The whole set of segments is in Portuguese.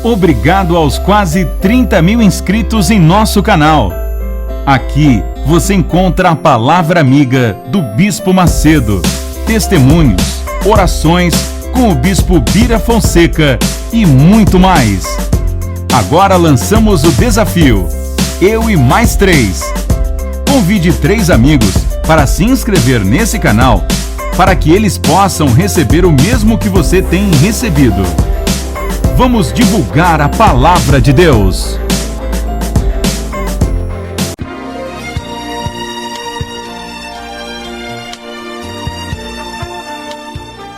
Obrigado aos quase 30 mil inscritos em nosso canal. Aqui você encontra a palavra amiga do Bispo Macedo, testemunhos, orações com o Bispo Bira Fonseca e muito mais. Agora lançamos o desafio Eu e Mais 3. Convide 3 amigos para se inscrever nesse canal para que eles possam receber o mesmo que você tem recebido. Vamos divulgar a palavra de Deus.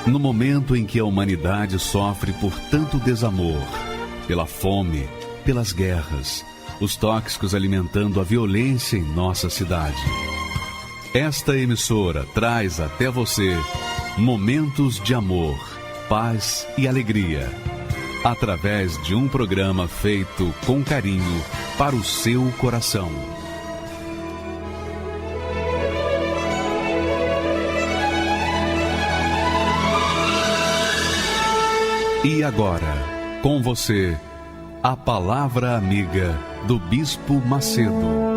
No momento em que a humanidade sofre por tanto desamor, pela fome, pelas guerras, os tóxicos alimentando a violência em nossa cidade, esta emissora traz até você momentos de amor, paz e alegria, através de um programa feito com carinho para o seu coração. E agora, com você, a palavra amiga do Bispo Macedo.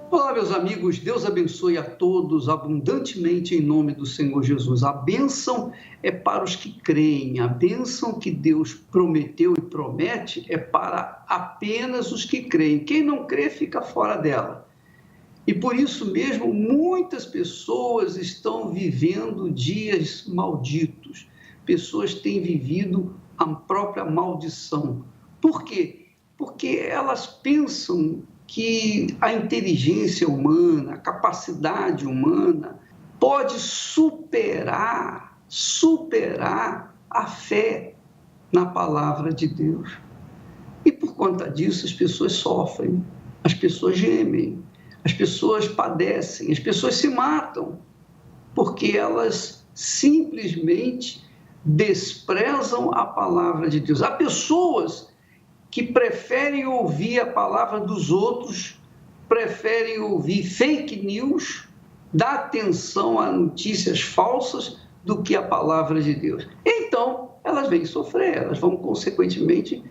Olá, meus amigos, Deus abençoe a todos abundantemente em nome do Senhor Jesus. A bênção é para os que creem, a bênção que Deus prometeu e promete é para apenas os que creem. Quem não crê fica fora dela. E por isso mesmo, muitas pessoas estão vivendo dias malditos. Pessoas têm vivido a própria maldição. Por quê? Porque elas pensam que a inteligência humana, a capacidade humana pode superar a fé na palavra de Deus. E por conta disso as pessoas sofrem, as pessoas gemem, as pessoas padecem, as pessoas se matam, porque elas simplesmente desprezam a palavra de Deus. Há pessoas que preferem ouvir a palavra dos outros, preferem ouvir fake news, dar atenção a notícias falsas do que a palavra de Deus. Então, elas vêm sofrer, elas vão, consequentemente,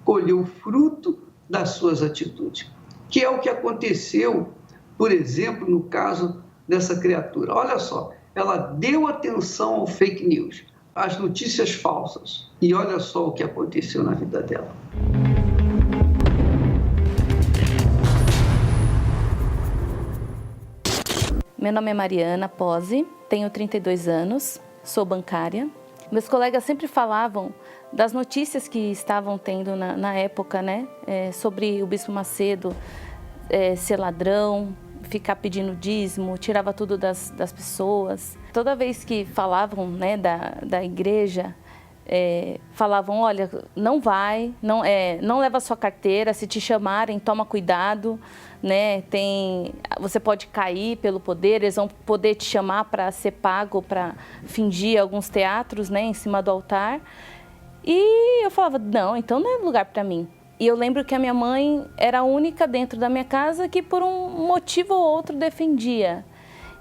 colher o fruto das suas atitudes, que é o que aconteceu, por exemplo, no caso dessa criatura. Olha só, ela deu atenção ao fake news, às notícias falsas, e olha só o que aconteceu na vida dela. Meu nome é Mariana Pose, tenho 32 anos, sou bancária. Meus colegas sempre falavam das notícias que estavam tendo na época, né? Sobre o Bispo Macedo ser ladrão, ficar pedindo dízimo, tirava tudo das pessoas. Toda vez que falavam, né, da igreja, falavam, olha, não vai, não leva a sua carteira, se te chamarem, toma cuidado, né? Você pode cair pelo poder, eles vão poder te chamar para ser pago, para fingir alguns teatros, né, em cima do altar. E eu falava, não, então não é lugar para mim. E eu lembro que a minha mãe era a única dentro da minha casa que por um motivo ou outro defendia.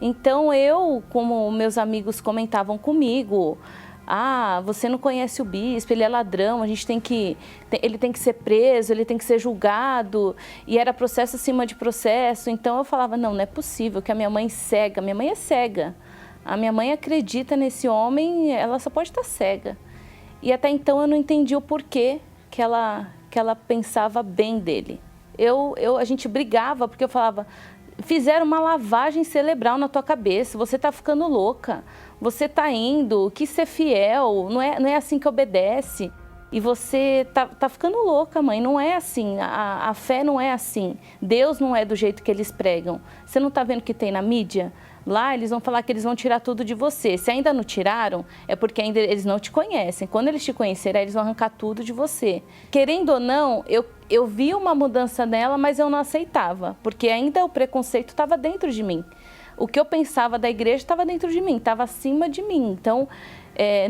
Então eu, como meus amigos comentavam comigo, você não conhece o bispo, ele é ladrão, ele tem que ser preso, ele tem que ser julgado, e era processo acima de processo. Então eu falava, não é possível que a minha mãe é cega, a minha mãe acredita nesse homem, ela só pode estar cega. E até então eu não entendi o porquê que ela pensava bem dele. A gente brigava porque eu falava, fizeram uma lavagem cerebral na tua cabeça, você está ficando louca, você está indo, quis ser fiel, não é assim que obedece. E você tá ficando louca, mãe, não é assim, a fé não é assim, Deus não é do jeito que eles pregam. Você não está vendo o que tem na mídia? Lá eles vão falar que eles vão tirar tudo de você. Se ainda não tiraram, é porque ainda eles não te conhecem. Quando eles te conhecerem, eles vão arrancar tudo de você. Querendo ou não, eu vi uma mudança nela, mas eu não aceitava, porque ainda o preconceito estava dentro de mim. O que eu pensava da igreja estava dentro de mim, estava acima de mim. Então,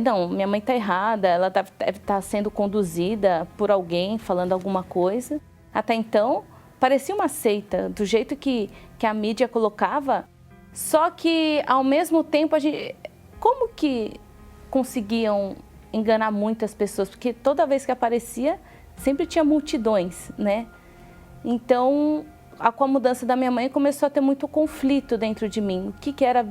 não, minha mãe está errada, ela deve estar sendo conduzida por alguém, falando alguma coisa. Até então, parecia uma seita, do jeito que a mídia colocava, só que ao mesmo tempo como que conseguiam enganar muitas pessoas? Porque toda vez que aparecia, sempre tinha multidões, né? Então, com a mudança da minha mãe, começou a ter muito conflito dentro de mim. O que era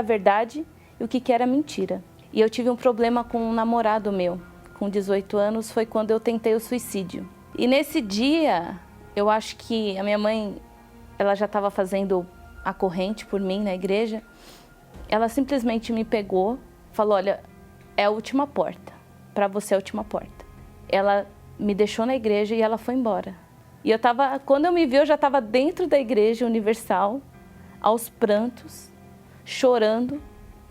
verdade e o que era mentira. E eu tive um problema com um namorado meu. Com 18 anos, foi quando eu tentei o suicídio. E nesse dia, eu acho que a minha mãe, ela já estava fazendo a corrente por mim na igreja. Ela simplesmente me pegou, falou, olha, é a última porta. Para você é a última porta. Ela me deixou na igreja e ela foi embora. E quando eu me vi, eu já estava dentro da Igreja Universal, aos prantos, chorando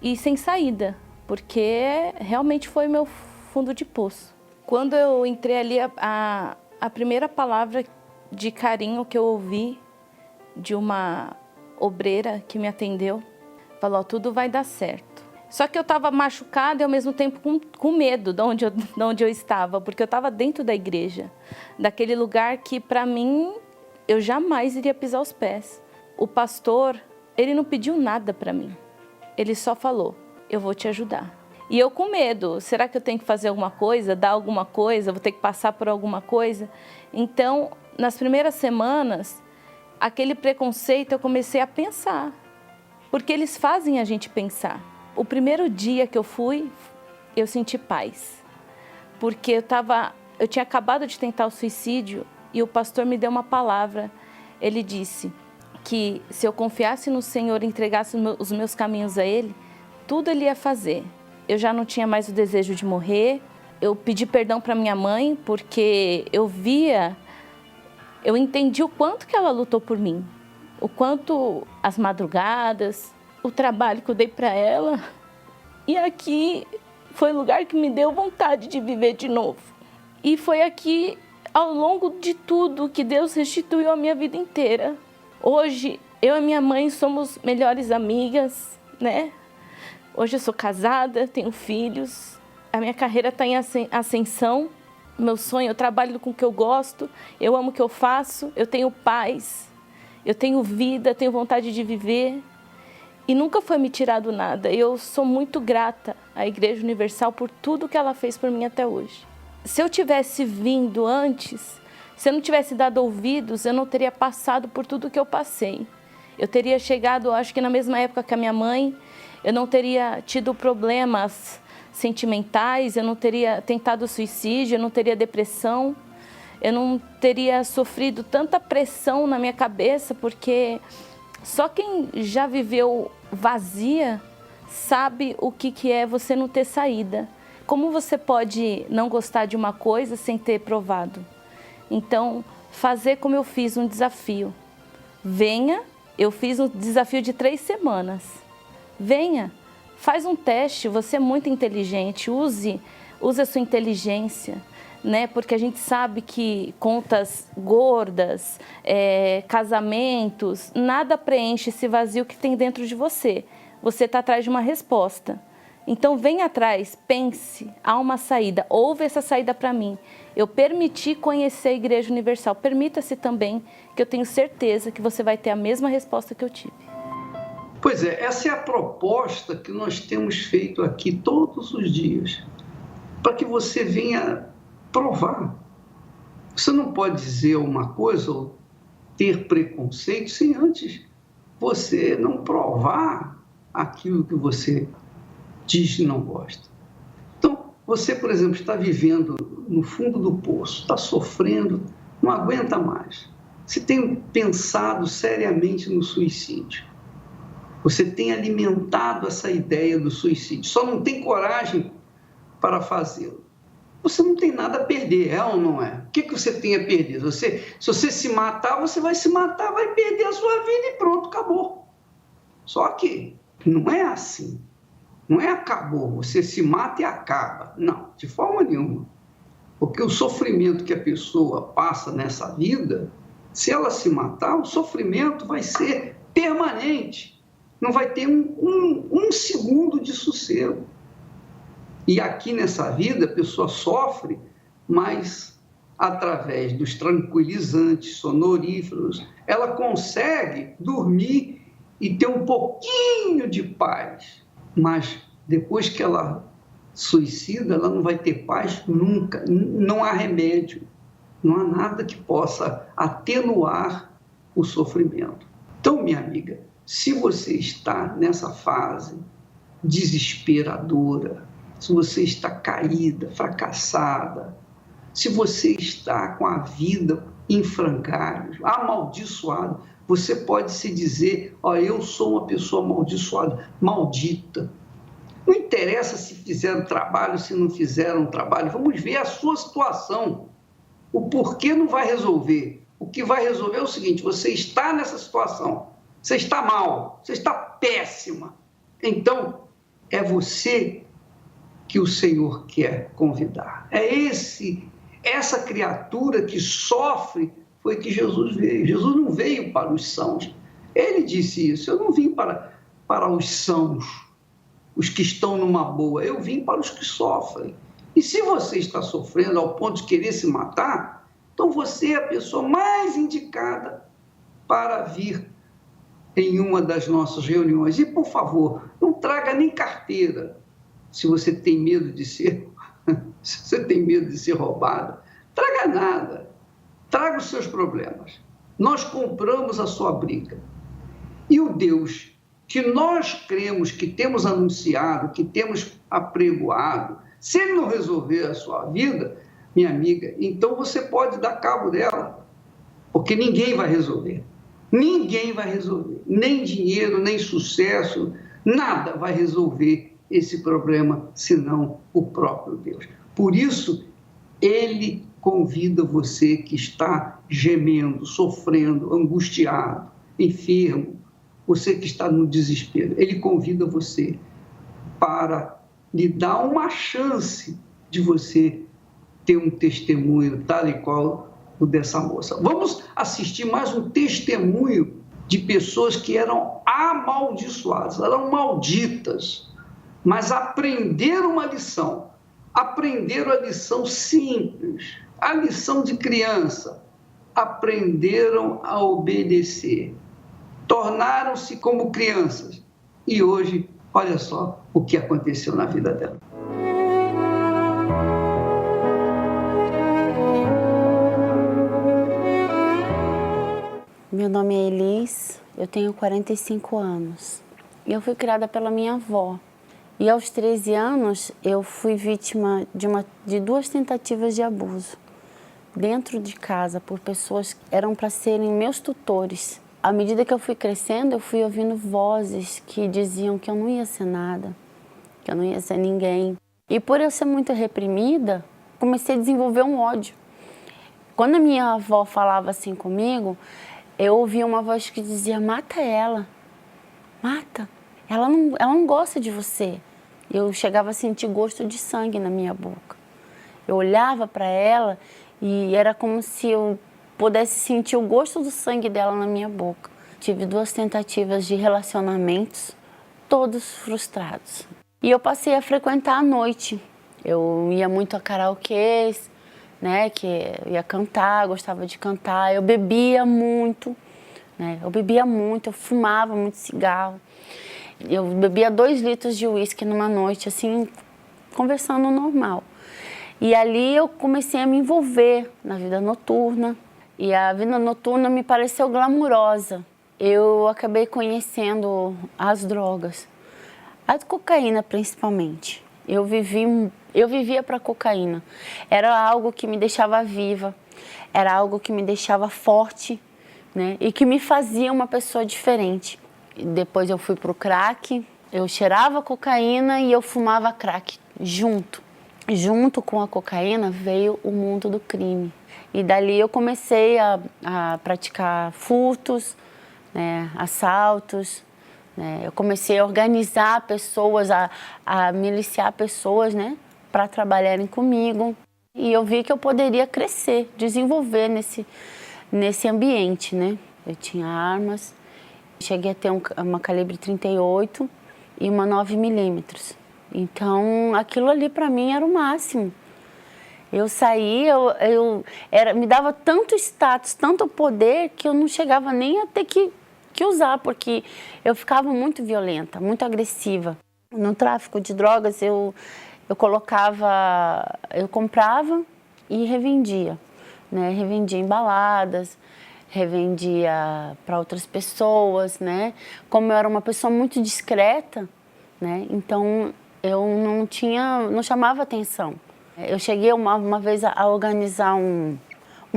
e sem saída, porque realmente foi meu fundo de poço. Quando eu entrei ali, a primeira palavra de carinho que eu ouvi de uma obreira que me atendeu, falou, tudo vai dar certo. Só que eu estava machucada e ao mesmo tempo com medo de onde eu estava, porque eu estava dentro da igreja, daquele lugar que para mim eu jamais iria pisar os pés. O pastor, ele não pediu nada para mim, ele só falou, eu vou te ajudar. E eu com medo, será que eu tenho que fazer alguma coisa, dar alguma coisa, vou ter que passar por alguma coisa? Então, nas primeiras semanas, aquele preconceito eu comecei a pensar, porque eles fazem a gente pensar. O primeiro dia que eu fui, eu senti paz, porque eu tinha acabado de tentar o suicídio e o pastor me deu uma palavra. Ele disse que se eu confiasse no Senhor e entregasse os meus caminhos a Ele, tudo Ele ia fazer. Eu já não tinha mais o desejo de morrer, eu pedi perdão para minha mãe, porque eu entendi o quanto que ela lutou por mim, o quanto as madrugadas, o trabalho que eu dei para ela. E aqui foi o lugar que me deu vontade de viver de novo. E foi aqui, ao longo de tudo, que Deus restituiu a minha vida inteira. Hoje, eu e minha mãe somos melhores amigas, né? Hoje eu sou casada, tenho filhos, a minha carreira está em ascensão. Meu sonho, eu trabalho com o que eu gosto, eu amo o que eu faço, eu tenho paz, eu tenho vida, tenho vontade de viver. E nunca foi me tirado nada. Eu sou muito grata à Igreja Universal por tudo que ela fez por mim até hoje. Se eu tivesse vindo antes, se eu não tivesse dado ouvidos, eu não teria passado por tudo que eu passei. Eu teria chegado, acho que na mesma época que a minha mãe, eu não teria tido problemas sentimentais, eu não teria tentado suicídio, eu não teria depressão, eu não teria sofrido tanta pressão na minha cabeça, porque só quem já viveu vazia sabe o que é você não ter saída. Como você pode não gostar de uma coisa sem ter provado? Então, fazer como eu fiz, um desafio. Venha, eu fiz um desafio de 3 semanas. Venha, faz um teste, você é muito inteligente, use a sua inteligência, né? Porque a gente sabe que contas gordas, casamentos, nada preenche esse vazio que tem dentro de você. Você está atrás de uma resposta. Então, vem atrás, pense, há uma saída, ouve essa saída para mim. Eu permiti conhecer a Igreja Universal, permita-se também, que eu tenho certeza que você vai ter a mesma resposta que eu tive. Pois é, essa é a proposta que nós temos feito aqui todos os dias, para que você venha provar. Você não pode dizer uma coisa ou ter preconceito sem antes você não provar aquilo que você diz que não gosta. Então, você, por exemplo, está vivendo no fundo do poço, está sofrendo, não aguenta mais. Você tem pensado seriamente no suicídio. Você tem alimentado essa ideia do suicídio, só não tem coragem para fazê-lo. Você não tem nada a perder, é ou não é? O que você tem a perder? Se você se matar, você vai se matar, vai perder a sua vida e pronto, acabou. Só que não é assim. Não é acabou, você se mata e acaba. Não, de forma nenhuma. Porque o sofrimento que a pessoa passa nessa vida, se ela se matar, o sofrimento vai ser permanente. Não vai ter um segundo de sossego. E aqui nessa vida a pessoa sofre, mas através dos tranquilizantes sonoríferos, ela consegue dormir e ter um pouquinho de paz. Mas depois que ela suicida, ela não vai ter paz nunca. Não há remédio, não há nada que possa atenuar o sofrimento. Então, minha amiga, se você está nessa fase desesperadora, se você está caída, fracassada, se você está com a vida em frangalhos, amaldiçoado, você pode se dizer, eu sou uma pessoa amaldiçoada, maldita. Não interessa se fizeram trabalho, se não fizeram trabalho, vamos ver a sua situação. O porquê não vai resolver. O que vai resolver é o seguinte, você está nessa situação, você está mal, você está péssima. Então, é você que o Senhor quer convidar. É essa criatura que sofre foi que Jesus veio. Jesus não veio para os sãos. Ele disse isso, eu não vim para os sãos, os que estão numa boa, eu vim para os que sofrem. E se você está sofrendo ao ponto de querer se matar, então você é a pessoa mais indicada para vir em uma das nossas reuniões. E, por favor, não traga nem carteira, se você tem medo de ser, se você tem medo de ser roubada. Traga nada, traga os seus problemas. Nós compramos a sua briga. E o Deus que nós cremos, que temos anunciado, que temos apregoado, se ele não resolver a sua vida, minha amiga, então você pode dar cabo dela, porque ninguém vai resolver. Ninguém vai resolver. Nem dinheiro, nem sucesso, nada vai resolver esse problema, senão o próprio Deus. Por isso, ele convida você que está gemendo, sofrendo, angustiado, enfermo, você que está no desespero, ele convida você para lhe dar uma chance de você ter um testemunho tal e qual o dessa moça. Vamos assistir mais um testemunho de pessoas que eram amaldiçoadas, eram malditas, mas aprenderam uma lição. Aprenderam a lição simples, a lição de criança. Aprenderam a obedecer. Tornaram-se como crianças. E hoje, olha só o que aconteceu na vida dela. Meu nome é Elis, eu tenho 45 anos. Eu fui criada pela minha avó. E aos 13 anos, eu fui vítima de 2 tentativas de abuso dentro de casa por pessoas que eram para serem meus tutores. À medida que eu fui crescendo, eu fui ouvindo vozes que diziam que eu não ia ser nada, que eu não ia ser ninguém. E por eu ser muito reprimida, comecei a desenvolver um ódio. Quando a minha avó falava assim comigo, eu ouvia uma voz que dizia, mata ela, mata, ela não gosta de você. Eu chegava a sentir gosto de sangue na minha boca. Eu olhava para ela e era como se eu pudesse sentir o gosto do sangue dela na minha boca. Tive 2 tentativas de relacionamentos, todos frustrados. E eu passei a frequentar à noite. Eu ia muito a karaokês, né, que eu ia cantar, gostava de cantar. Eu bebia muito, né, eu fumava muito cigarro. Eu bebia 2 litros de uísque numa noite, assim, conversando normal. E ali eu comecei a me envolver na vida noturna. E a vida noturna me pareceu glamurosa. Eu acabei conhecendo as drogas, a cocaína principalmente. Eu vivia para cocaína. Era algo que me deixava viva, era algo que me deixava forte, né? E que me fazia uma pessoa diferente. Depois eu fui para o crack, eu cheirava cocaína e eu fumava crack junto. Junto com a cocaína veio o mundo do crime. E dali eu comecei a praticar furtos, né, assaltos, né, eu comecei a organizar pessoas, a miliciar pessoas, né, para trabalharem comigo. E eu vi que eu poderia crescer, desenvolver nesse ambiente, né. Eu tinha armas, cheguei a ter uma calibre 38 e uma 9mm. Então, aquilo ali para mim era o máximo. Eu saí, me dava tanto status, tanto poder, que eu não chegava nem a ter que usar, porque eu ficava muito violenta, muito agressiva. No tráfico de drogas, eu comprava e revendia, né? Revendia em baladas, revendia para outras pessoas, né? Como eu era uma pessoa muito discreta, né? Então eu não chamava atenção. Eu cheguei uma vez a organizar um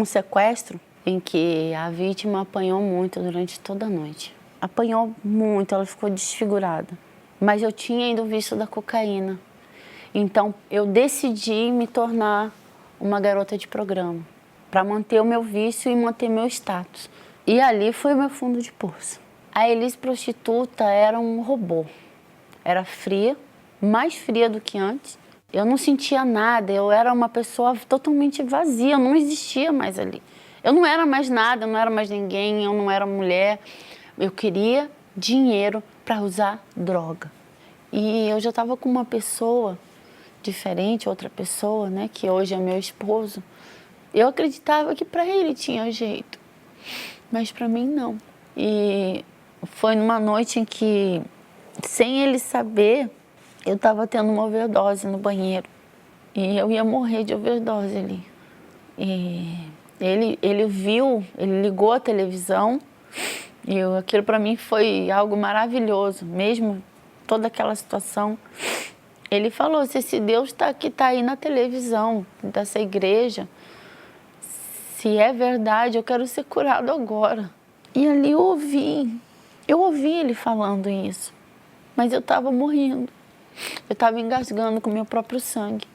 sequestro em que a vítima apanhou muito durante toda a noite. Apanhou muito, ela ficou desfigurada. Mas eu tinha ainda o vício da cocaína. Então eu decidi me tornar uma garota de programa, para manter o meu vício e manter meu status. E ali foi o meu fundo de poço. A Elis prostituta era um robô. Era fria, mais fria do que antes. Eu não sentia nada, eu era uma pessoa totalmente vazia, eu não existia mais ali. Eu não era mais nada, eu não era mais ninguém, eu não era mulher. Eu queria dinheiro para usar droga. E eu já estava com uma pessoa diferente, outra pessoa, né, que hoje é meu esposo. Eu acreditava que para ele tinha jeito, mas para mim não. E foi numa noite em que, sem ele saber, eu estava tendo uma overdose no banheiro. E eu ia morrer de overdose ali. E ele viu, ele ligou a televisão, e aquilo para mim foi algo maravilhoso, mesmo toda aquela situação. Ele falou, se esse Deus que está aí na televisão dessa igreja, se é verdade, eu quero ser curado agora. E ali eu ouvi ele falando isso, mas eu estava morrendo, eu estava engasgando com o meu próprio sangue.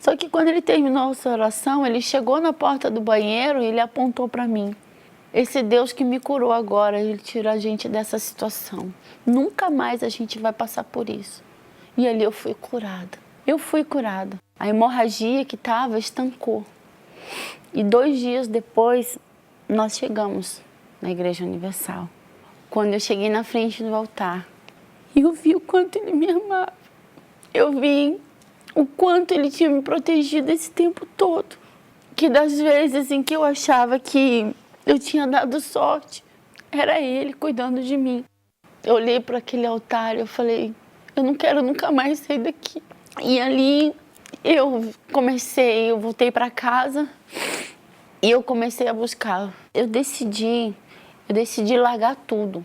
Só que quando ele terminou essa oração, ele chegou na porta do banheiro e ele apontou para mim. Esse Deus que me curou agora, ele tira a gente dessa situação. Nunca mais a gente vai passar por isso. E ali eu fui curada. A hemorragia que estava estancou. E 2 dias depois, nós chegamos na Igreja Universal. Quando eu cheguei na frente do altar, eu vi o quanto ele me amava. Eu vi o quanto ele tinha me protegido esse tempo todo. Que das vezes em que eu achava que eu tinha dado sorte, era ele cuidando de mim. Eu olhei para aquele altar e eu falei, eu não quero nunca mais sair daqui. E ali eu voltei para casa e eu comecei a buscar. Eu decidi largar tudo.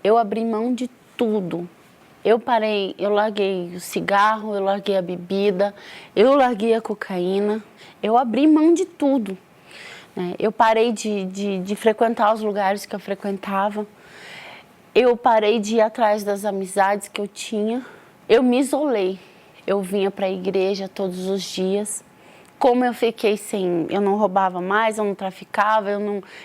Eu abri mão de tudo. Eu larguei o cigarro, eu larguei a bebida, eu larguei a cocaína. Eu abri mão de tudo. Eu parei de frequentar os lugares que eu frequentava. Eu parei de ir atrás das amizades que eu tinha. Eu me isolei. Eu vinha para a igreja todos os dias. Como eu fiquei eu não roubava mais, eu não traficava, eu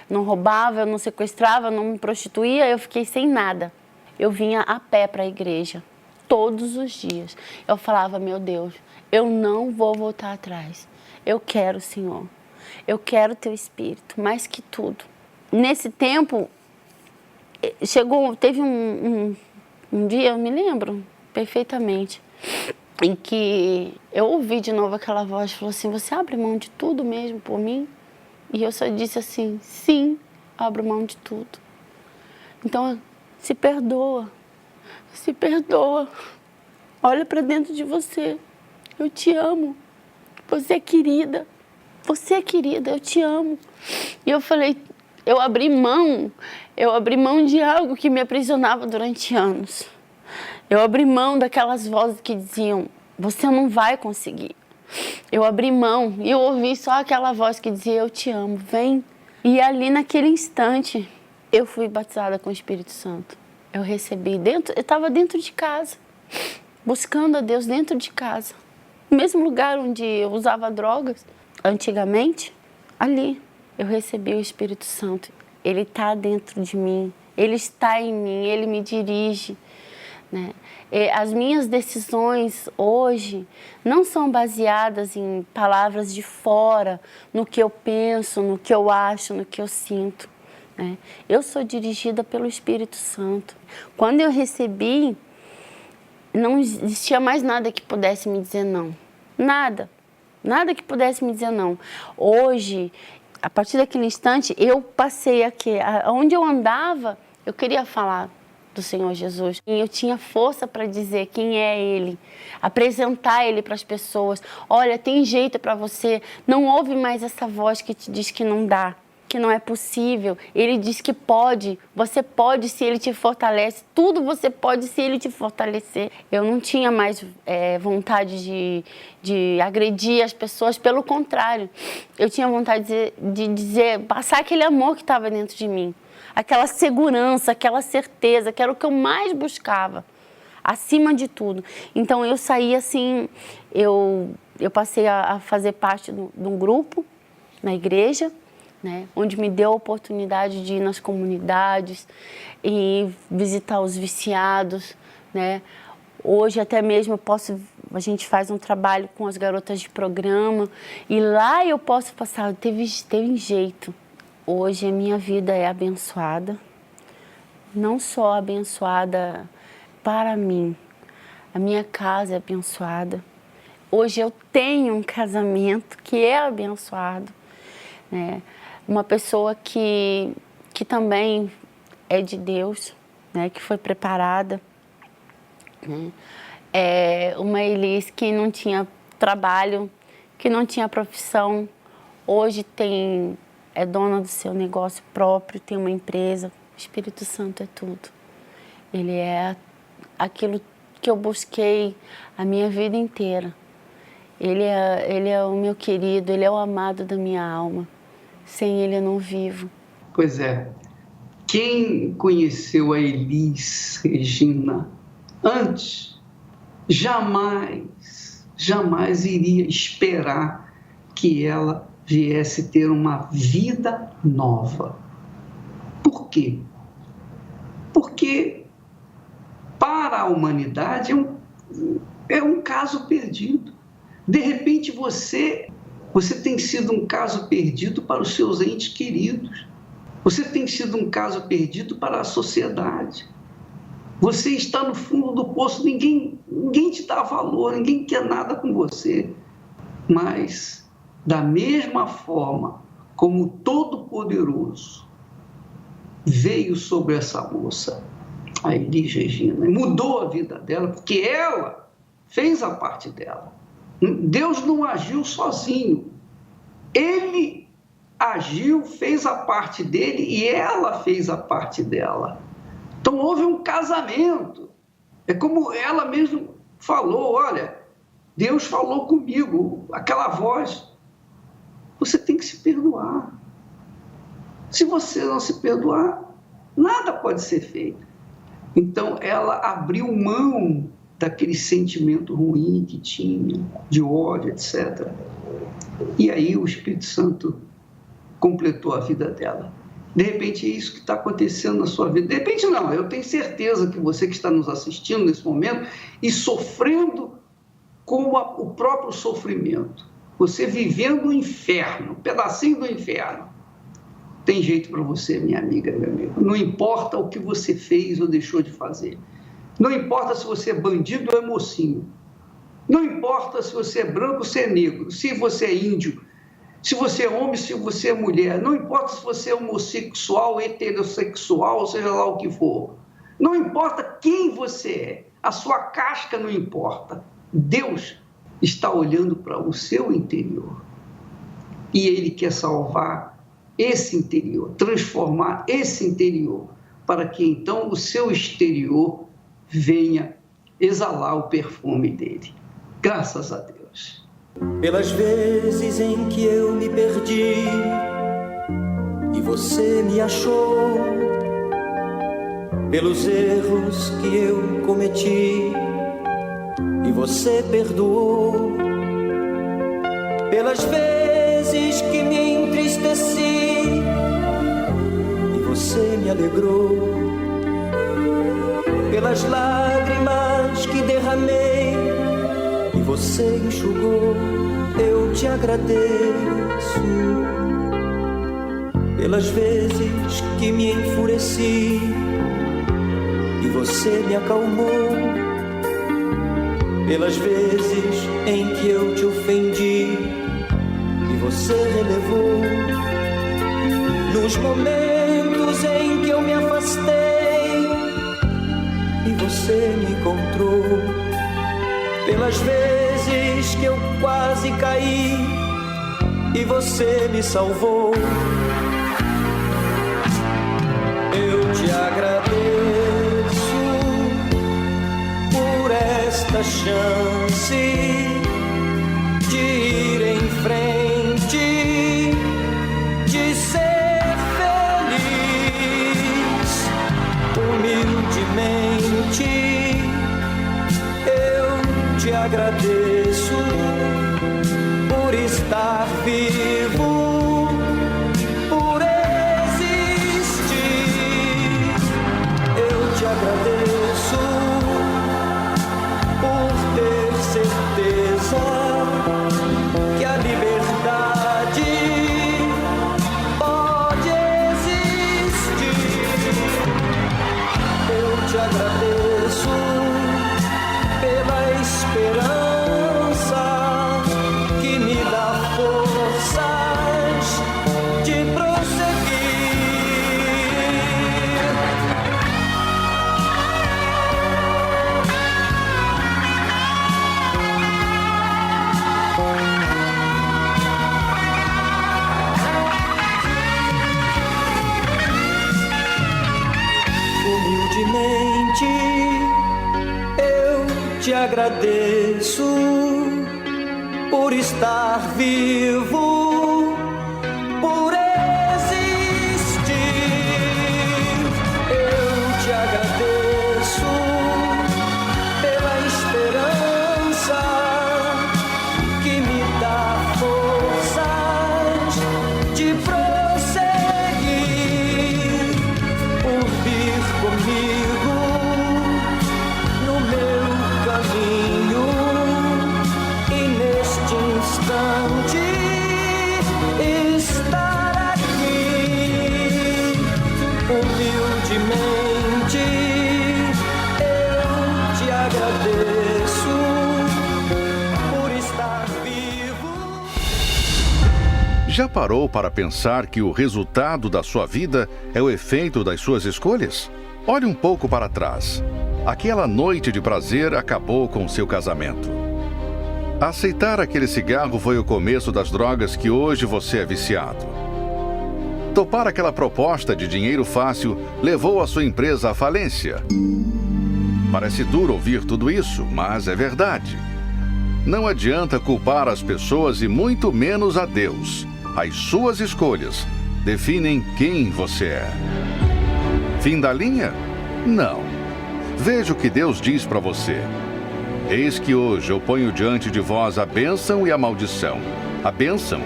não roubava, eu não sequestrava, eu não me prostituía, eu fiquei sem nada. Eu vinha a pé para a igreja, todos os dias. Eu falava, meu Deus, eu não vou voltar atrás. Eu quero o Senhor. Eu quero o Teu Espírito, mais que tudo. Nesse tempo, teve um dia, eu me lembro perfeitamente, em que eu ouvi de novo aquela voz, falou assim, você abre mão de tudo mesmo por mim? E eu só disse assim, sim, abro mão de tudo. Então, se perdoa, olha para dentro de você, eu te amo, você é querida, eu te amo. E eu falei, eu abri mão de algo que me aprisionava durante anos. Eu abri mão daquelas vozes que diziam, você não vai conseguir. Eu abri mão e eu ouvi só aquela voz que dizia, eu te amo, vem. E ali naquele instante, eu fui batizada com o Espírito Santo. Eu recebi eu estava dentro de casa, buscando a Deus dentro de casa. No mesmo lugar onde eu usava drogas, antigamente, ali eu recebi o Espírito Santo. Ele está dentro de mim, ele está em mim, ele me dirige. As minhas decisões hoje não são baseadas em palavras de fora, no que eu penso, no que eu acho, no que eu sinto. Eu sou dirigida pelo Espírito Santo. Quando eu recebi, não existia mais nada que pudesse me dizer não. Nada. Nada que pudesse me dizer não. Hoje, a partir daquele instante, eu passei aqui, onde eu andava, eu queria falar do Senhor Jesus. E eu tinha força para dizer quem é Ele, apresentar Ele para as pessoas. Olha, tem jeito para você, não ouve mais essa voz que te diz que não dá, que não é possível. Ele diz que pode, você pode se Ele te fortalece, tudo você pode se Ele te fortalecer. Eu não tinha mais vontade de agredir as pessoas, pelo contrário, eu tinha vontade de dizer, passar aquele amor que estava dentro de mim. Aquela segurança, aquela certeza, que era o que eu mais buscava, acima de tudo. Então eu saí assim, eu passei a fazer parte de um grupo na igreja, né, onde me deu a oportunidade de ir nas comunidades e visitar os viciados, né. Hoje até mesmo a gente faz um trabalho com as garotas de programa e lá eu posso passar, teve jeito. Hoje a minha vida é abençoada, não só abençoada para mim, a minha casa é abençoada. Hoje eu tenho um casamento que é abençoado, né? Uma pessoa que também é de Deus, né? Que foi preparada, né? É uma Elis que não tinha trabalho, que não tinha profissão, hoje é dona do seu negócio próprio, tem uma empresa. O Espírito Santo é tudo. Ele é aquilo que eu busquei a minha vida inteira. Ele é o meu querido, Ele é o amado da minha alma. Sem Ele eu não vivo. Pois é. Quem conheceu a Elis Regina antes, jamais iria esperar que ela viesse ter uma vida nova. Por quê? Porque para a humanidade é um caso perdido. De repente você tem sido um caso perdido para os seus entes queridos. Você tem sido um caso perdido para a sociedade. Você está no fundo do poço, ninguém te dá valor, ninguém quer nada com você. Mas da mesma forma como o Todo-Poderoso veio sobre essa moça, a Elis Regina, e mudou a vida dela, porque ela fez a parte dela. Deus não agiu sozinho. Ele agiu, fez a parte dele e ela fez a parte dela. Então houve um casamento. É como ela mesma falou, olha, Deus falou comigo, aquela voz. Você tem que se perdoar. Se você não se perdoar, nada pode ser feito. Então, ela abriu mão daquele sentimento ruim que tinha, de ódio, etc. E aí o Espírito Santo completou a vida dela. De repente, é isso que está acontecendo na sua vida. De repente, não. Eu tenho certeza que você que está nos assistindo nesse momento e sofrendo com o próprio sofrimento, você vivendo o inferno, um pedacinho do inferno, tem jeito para você, minha amiga, meu amigo. Não importa o que você fez ou deixou de fazer. Não importa se você é bandido ou é mocinho. Não importa se você é branco ou se é negro, se você é índio, se você é homem, se você é mulher. Não importa se você é homossexual, heterossexual, seja lá o que for. Não importa quem você é. A sua casca não importa. Deus está olhando para o seu interior. E Ele quer salvar esse interior, transformar esse interior, para que então o seu exterior venha exalar o perfume dele. Graças a Deus. Pelas vezes em que eu me perdi e você me achou, pelos erros que eu cometi e você perdoou, pelas vezes que me entristeci e você me alegrou, pelas lágrimas que derramei e você enxugou, eu te agradeço. Pelas vezes que me enfureci e você me acalmou, pelas vezes em que eu te ofendi e você relevou, nos momentos em que eu me afastei e você me encontrou, pelas vezes que eu quase caí e você me salvou. Eu te agradeço por esta chance de ir em frente, de ser feliz. Humildemente eu te agradeço por estar vivo, por existir. Eu te agradeço por ter certeza que a liberdade pode existir. Eu te agradeço pela esperança que me dá forças de prosseguir. Humildemente eu te agradeço por estar vivo, por existir. Eu te agradeço pela esperança que me dá forças de prosseguir, por vir comigo no meu caminho e neste instante estar aqui. Humildemente eu te agradeço por estar vivo. Já parou para pensar que o resultado da sua vida é o efeito das suas escolhas? Olhe um pouco para trás. Aquela noite de prazer acabou com seu casamento. Aceitar aquele cigarro foi o começo das drogas que hoje você é viciado. Topar aquela proposta de dinheiro fácil levou a sua empresa à falência. Parece duro ouvir tudo isso, mas é verdade. Não adianta culpar as pessoas e muito menos a Deus. As suas escolhas definem quem você é. Fim da linha? Não. Veja o que Deus diz para você. Eis que hoje eu ponho diante de vós a bênção e a maldição. A bênção,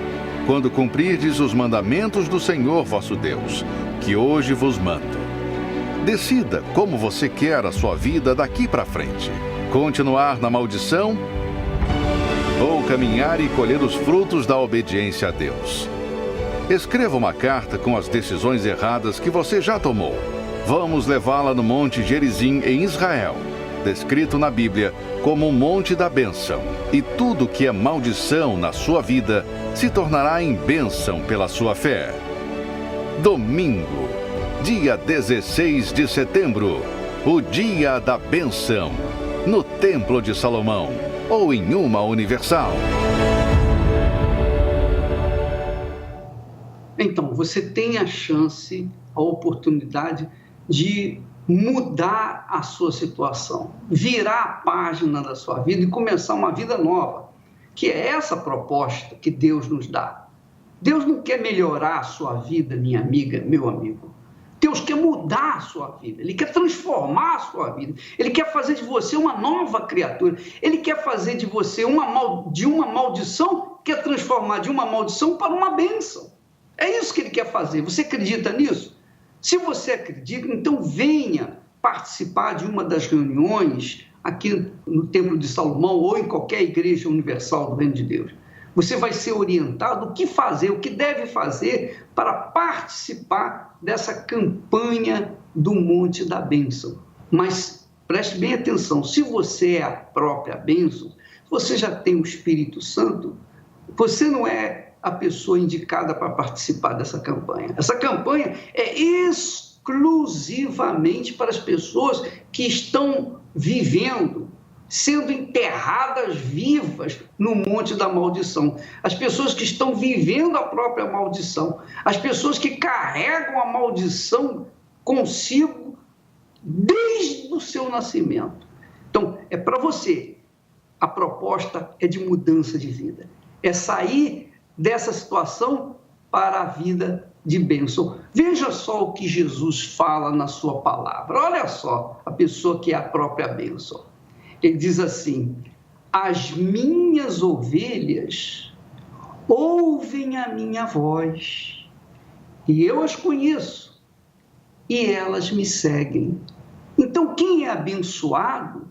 quando cumprirdes os mandamentos do Senhor vosso Deus, que hoje vos mando. Decida como você quer a sua vida daqui para frente. Continuar na maldição ou caminhar e colher os frutos da obediência a Deus. Escreva uma carta com as decisões erradas que você já tomou. Vamos levá-la no Monte Gerizim, em Israel, descrito na Bíblia como um monte da bênção. E tudo que é maldição na sua vida se tornará em bênção pela sua fé. Domingo, dia 16 de setembro, o dia da bênção, no Templo de Salomão ou em uma Universal. Então, você tem a chance, a oportunidade de mudar a sua situação, virar a página da sua vida e começar uma vida nova, que é essa proposta que Deus nos dá. Deus não quer melhorar a sua vida, minha amiga, meu amigo. Deus quer mudar a sua vida, Ele quer transformar a sua vida, Ele quer fazer de você uma nova criatura, Ele quer fazer de você de uma maldição, quer transformar de uma maldição para uma bênção. É isso que Ele quer fazer. Você acredita nisso? Se você acredita, então venha participar de uma das reuniões aqui no Templo de Salomão ou em qualquer igreja universal do Reino de Deus. Você vai ser orientado o que fazer, o que deve fazer para participar dessa campanha do Monte da Bênção. Mas preste bem atenção, se você é a própria bênção, você já tem o Espírito Santo, você não é a pessoa indicada para participar dessa campanha. Essa campanha é exclusivamente para as pessoas que estão vivendo, sendo enterradas vivas no monte da maldição. As pessoas que estão vivendo a própria maldição. As pessoas que carregam a maldição consigo desde o seu nascimento. Então, é para você. A proposta é de mudança de vida. É sair dessa situação para a vida de bênção. Veja só o que Jesus fala na sua palavra. Olha só a pessoa que é a própria bênção. Ele diz assim: as minhas ovelhas ouvem a minha voz, e eu as conheço, e elas me seguem. Então, quem é abençoado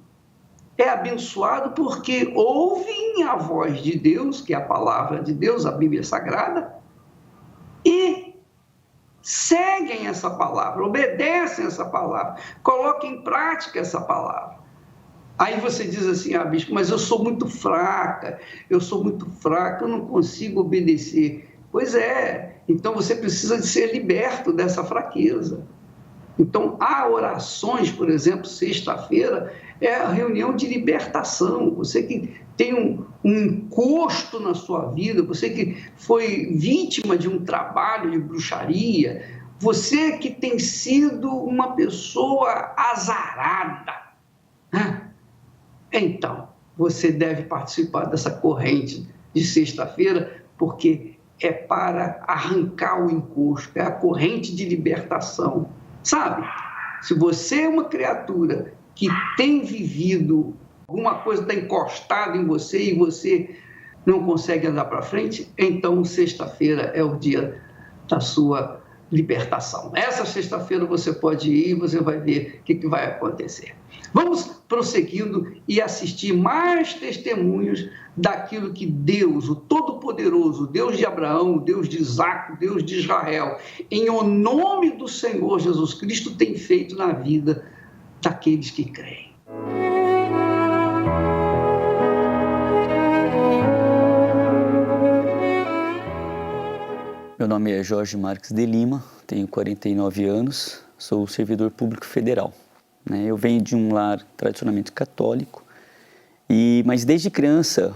porque ouvem a voz de Deus, que é a palavra de Deus, a Bíblia Sagrada, e seguem essa palavra, obedecem essa palavra, colocam em prática essa palavra. Aí você diz assim: ah, bispo, mas eu sou muito fraca, eu não consigo obedecer. Pois é, então você precisa de ser liberto dessa fraqueza. Então, há orações, por exemplo, sexta-feira, é a reunião de libertação. Você que tem um encosto na sua vida, você que foi vítima de um trabalho de bruxaria, você que tem sido uma pessoa azarada, né? Então, você deve participar dessa corrente de sexta-feira, porque é para arrancar o encosto, é a corrente de libertação. Sabe, se você é uma criatura que tem vivido, alguma coisa está encostada em você e você não consegue andar para frente, então sexta-feira é o dia da sua libertação. Essa sexta-feira você pode ir e você vai ver o que vai acontecer. Vamos prosseguindo e assistir mais testemunhos daquilo que Deus, o Todo-Poderoso, o Deus de Abraão, o Deus de Isaac, o Deus de Israel, em o nome do Senhor Jesus Cristo, tem feito na vida daqueles que creem. Meu nome é Jorge Marques de Lima, tenho 49 anos, sou servidor público federal. Eu venho de um lar tradicionalmente católico, mas desde criança,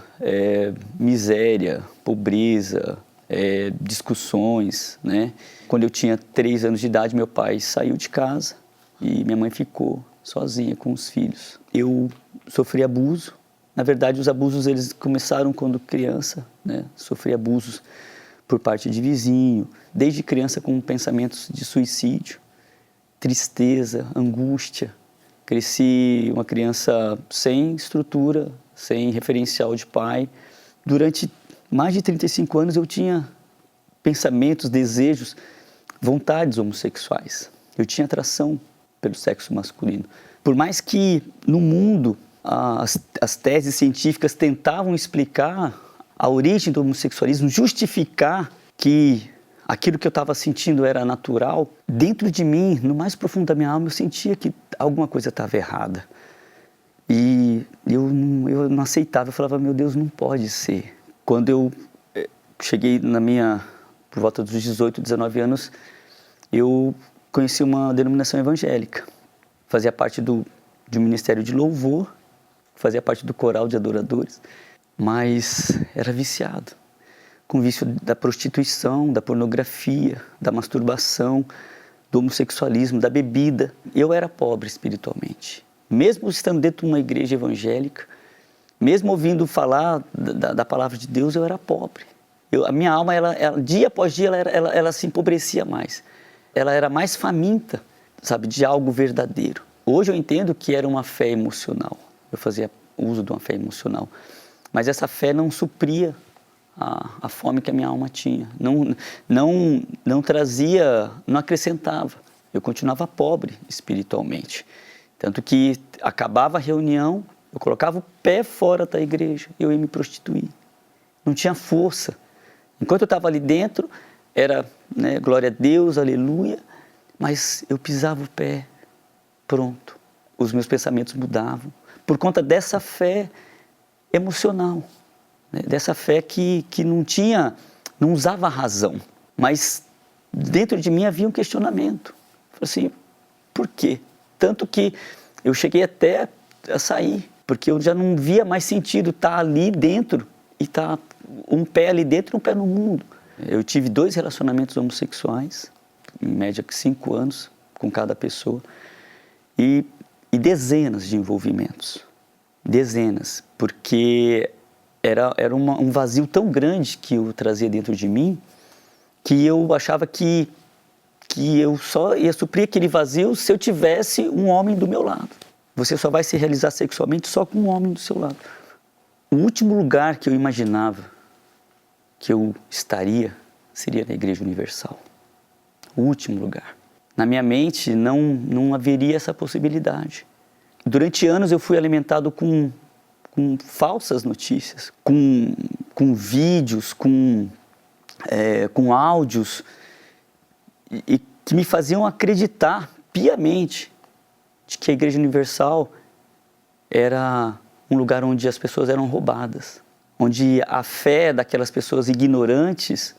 miséria, pobreza, discussões, né? Quando eu tinha 3 anos de idade, meu pai saiu de casa e minha mãe ficou sozinha com os filhos. Eu sofri abuso. Na verdade, os abusos eles começaram quando criança, né? Sofri abusos por parte de vizinho, desde criança com pensamentos de suicídio, tristeza, angústia. Cresci uma criança sem estrutura, sem referencial de pai. Durante mais de 35 anos eu tinha pensamentos, desejos, vontades homossexuais. Eu tinha atração pelo sexo masculino. Por mais que no mundo as teses científicas tentavam explicar a origem do homossexualismo, justificar que aquilo que eu estava sentindo era natural, dentro de mim, no mais profundo da minha alma, eu sentia que alguma coisa estava errada. E eu não aceitava, eu falava, meu Deus, não pode ser. Quando eu cheguei por volta dos 18, 19 anos, eu conheci uma denominação evangélica. Fazia parte de um ministério de louvor, fazia parte do coral de adoradores, mas era viciado. Com vício da prostituição, da pornografia, da masturbação, do homossexualismo, da bebida. Eu era pobre espiritualmente. Mesmo estando dentro de uma igreja evangélica, mesmo ouvindo falar da palavra de Deus, eu era pobre. A minha alma, dia após dia, ela se empobrecia mais. Ela era mais faminta, sabe, de algo verdadeiro. Hoje eu entendo que era uma fé emocional. Eu fazia uso de uma fé emocional. Mas essa fé não supria a fome que a minha alma tinha. Não trazia, não acrescentava. Eu continuava pobre espiritualmente. Tanto que acabava a reunião, eu colocava o pé fora da igreja, eu ia me prostituir. Não tinha força. Enquanto eu estava ali dentro, era, né, glória a Deus, aleluia, mas eu pisava o pé, pronto. os meus pensamentos mudavam, por conta dessa fé emocional, né? Dessa fé que não usava a razão, mas dentro de mim havia um questionamento. Falei assim, por quê? Tanto que eu cheguei até a sair, porque eu já não via mais sentido estar ali dentro e estar um pé ali dentro e um pé no mundo. Eu tive 2 relacionamentos homossexuais, em média 5 anos com cada pessoa, e dezenas de envolvimentos. Dezenas, porque era um vazio tão grande que eu trazia dentro de mim, que eu achava que eu só ia suprir aquele vazio se eu tivesse um homem do meu lado. Você só vai se realizar sexualmente só com um homem do seu lado. O último lugar que eu imaginava que eu estaria seria na Igreja Universal. O último lugar. Na minha mente não haveria essa possibilidade. Durante anos eu fui alimentado com falsas notícias, com vídeos, com áudios, e que me faziam acreditar piamente de que a Igreja Universal era um lugar onde as pessoas eram roubadas, onde a fé daquelas pessoas ignorantes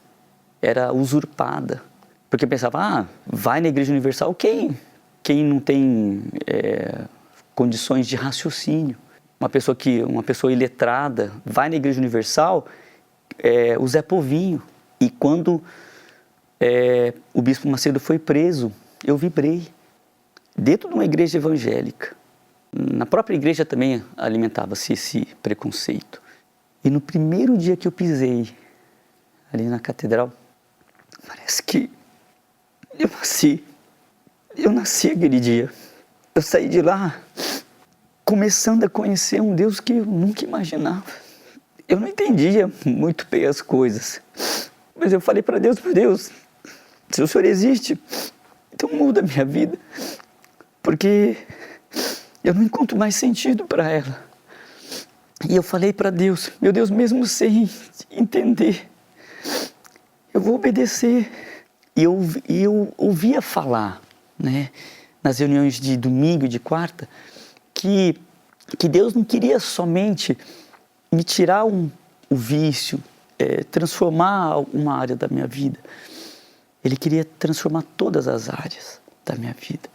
era usurpada. Porque eu pensava, vai na Igreja Universal quem não tem condições de raciocínio. Uma pessoa iletrada vai na Igreja Universal, o Zé Povinho. E quando o Bispo Macedo foi preso, eu vibrei. Dentro de uma igreja evangélica, na própria igreja também alimentava-se esse preconceito. E no primeiro dia que eu pisei ali na catedral, parece que eu nasci aquele dia. Eu saí de lá começando a conhecer um Deus que eu nunca imaginava. Eu não entendia muito bem as coisas, mas eu falei para Deus, meu Deus, se o Senhor existe, então muda a minha vida, porque eu não encontro mais sentido para ela. E eu falei para Deus, meu Deus, mesmo sem entender, eu vou obedecer. E eu ouvia falar, né, nas reuniões de domingo e de quarta, que Deus não queria somente me tirar o vício, transformar uma área da minha vida. Ele queria transformar todas as áreas da minha vida.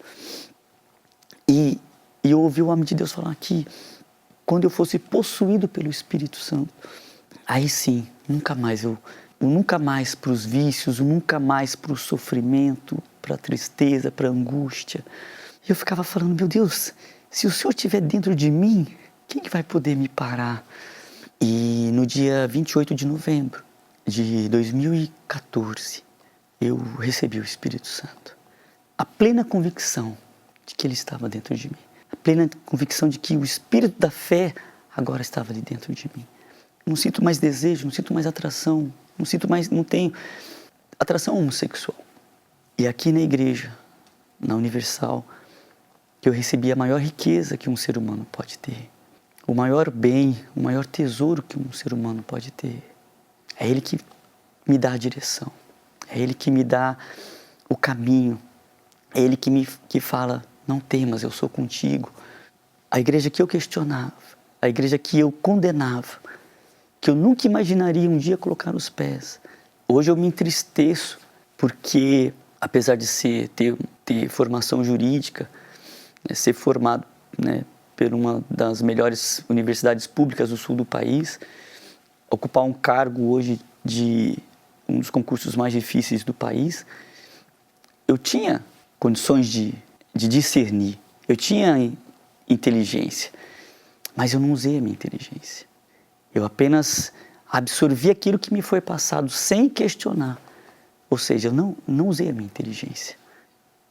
E eu ouvi o homem de Deus falar que quando eu fosse possuído pelo Espírito Santo, aí sim, nunca mais para os vícios, nunca mais para o sofrimento, para a tristeza, para a angústia. E eu ficava falando, meu Deus, se o Senhor estiver dentro de mim, quem que vai poder me parar? E no dia 28 de novembro de 2014, eu recebi o Espírito Santo. A plena convicção de que Ele estava dentro de mim. A plena convicção de que o Espírito da fé agora estava ali dentro de mim. Não sinto mais desejo, não sinto mais atração, não tenho atração homossexual. E aqui na igreja, na Universal, que eu recebi a maior riqueza que um ser humano pode ter. O maior bem, o maior tesouro que um ser humano pode ter. É Ele que me dá a direção. É Ele que me dá o caminho. É Ele que fala, não temas, eu sou contigo. A igreja que eu questionava, a igreja que eu condenava, que eu nunca imaginaria um dia colocar os pés. Hoje eu me entristeço, porque apesar de ter formação jurídica, ser formado, por uma das melhores universidades públicas do sul do país, ocupar um cargo hoje de um dos concursos mais difíceis do país, eu tinha condições de discernir, eu tinha inteligência, mas eu não usei a minha inteligência. Eu apenas absorvi aquilo que me foi passado sem questionar, ou seja, eu não usei a minha inteligência.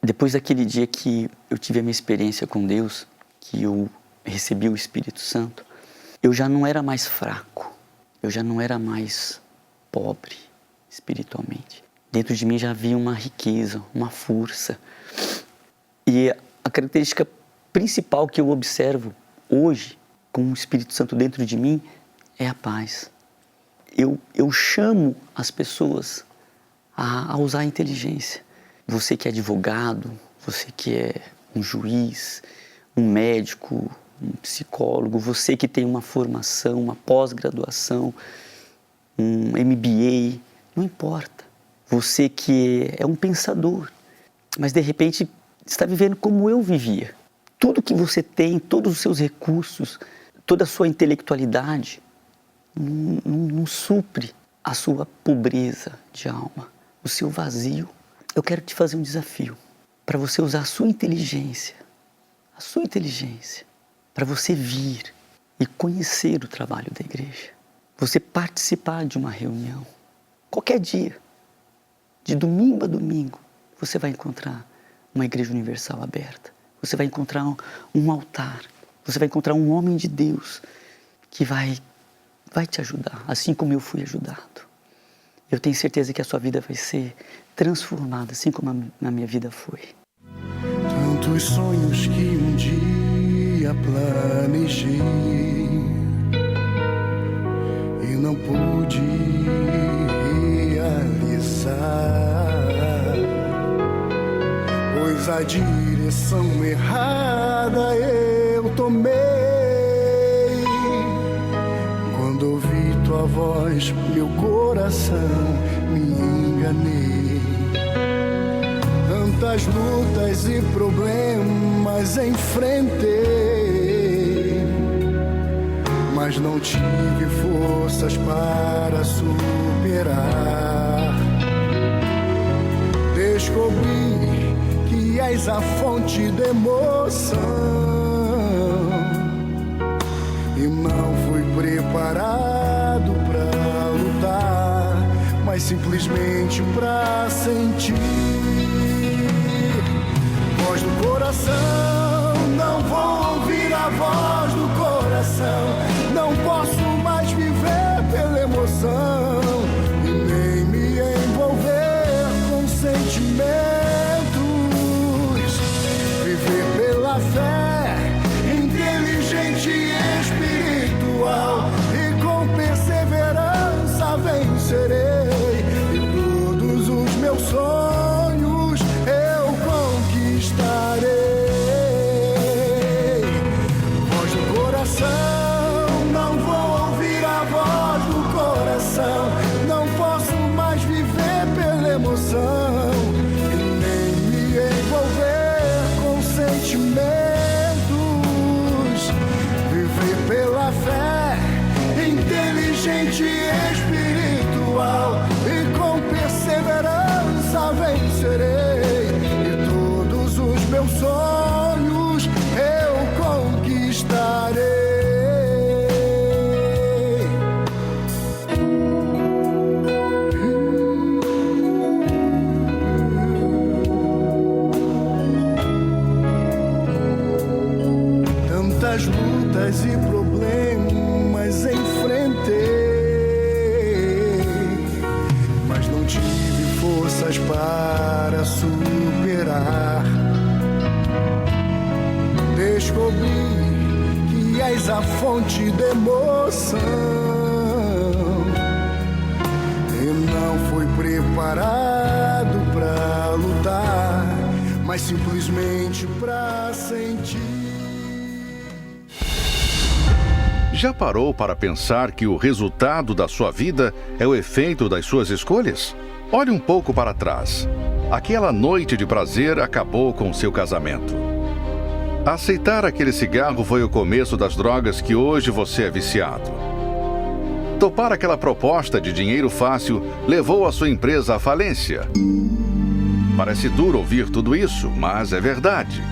Depois daquele dia que eu tive a minha experiência com Deus, que eu recebi o Espírito Santo, eu já não era mais fraco, eu já não era mais pobre espiritualmente. Dentro de mim já havia uma riqueza, uma força. E a característica principal que eu observo hoje, com o Espírito Santo dentro de mim, é a paz. Eu chamo as pessoas a usar a inteligência. Você que é advogado, você que é um juiz, um médico, um psicólogo, você que tem uma formação, uma pós-graduação, um MBA, não importa. Você que é um pensador, mas de repente está vivendo como eu vivia. Tudo que você tem, todos os seus recursos, toda a sua intelectualidade não supre a sua pobreza de alma, o seu vazio. Eu quero te fazer um desafio para você usar a sua inteligência, para você vir e conhecer o trabalho da igreja. Você participar de uma reunião, qualquer dia, de domingo a domingo, você vai encontrar uma igreja universal aberta. Você vai encontrar um altar. Você vai encontrar um homem de Deus que vai te ajudar, assim como eu fui ajudado. Eu tenho certeza que a sua vida vai ser transformada, assim como a minha vida foi. Tantos sonhos que um dia planejei e não pude realizar, pois a direção errada eu tomei. Quando ouvi tua voz, meu coração me enganei. Tantas lutas e problemas enfrentei, mas não tive forças para superar. Descobri que és a fonte de emoção e não fui preparado para lutar, mas simplesmente para sentir. Voz do coração, não vou ouvir a voz do coração. Não posso mais viver pela emoção e nem me envolver com sentimentos. Viver pela fé, inteligente e espiritual, e com perseverança vencerei, e todos os meus sonhos eu conquistarei. Voz do coração, não vou ouvir a voz do coração. Não posso mais viver pela emoção e nem me envolver com sentimentos. Viver pela fé, inteligente e espiritual, e com perseverança vencerei, e todos os meus sonhos eu conquistarei. Tantas lutas e problemas enfrentei, mas não tive forças para superar. Descobri que és a fonte de emoção e não fui preparado para lutar, mas simplesmente para sentir. Já parou para pensar que o resultado da sua vida é o efeito das suas escolhas? Olhe um pouco para trás. Aquela noite de prazer acabou com seu casamento. Aceitar aquele cigarro foi o começo das drogas que hoje você é viciado. Topar aquela proposta de dinheiro fácil levou a sua empresa à falência. Parece duro ouvir tudo isso, mas é verdade.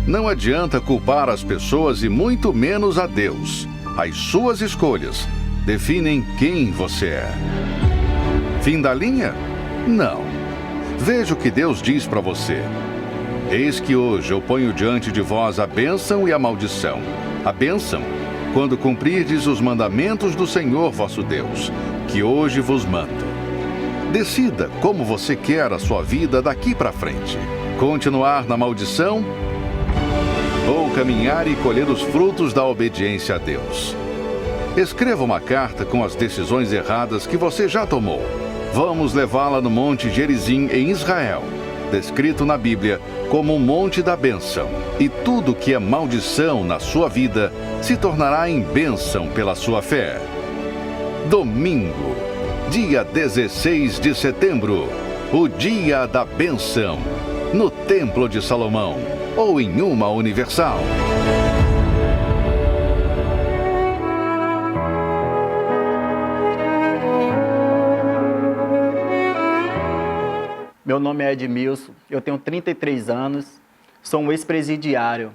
Não adianta culpar as pessoas e muito menos a Deus. As suas escolhas definem quem você é. Fim da linha? Não. Veja o que Deus diz para você. Eis que hoje eu ponho diante de vós a bênção e a maldição. A bênção, quando cumprirdes os mandamentos do Senhor vosso Deus, que hoje vos mando. Decida como você quer a sua vida daqui para frente. Continuar na maldição ou caminhar e colher os frutos da obediência a Deus. Escreva uma carta com as decisões erradas que você já tomou. Vamos levá-la no Monte Gerizim, em Israel. descrito na Bíblia como um monte da bênção. E tudo que é maldição na sua vida se tornará em bênção pela sua fé. Domingo, dia 16 de setembro, o dia da bênção, no Templo de Salomão ou em uma Universal. Meu nome é Edmilson, eu tenho 33 anos, sou um ex-presidiário.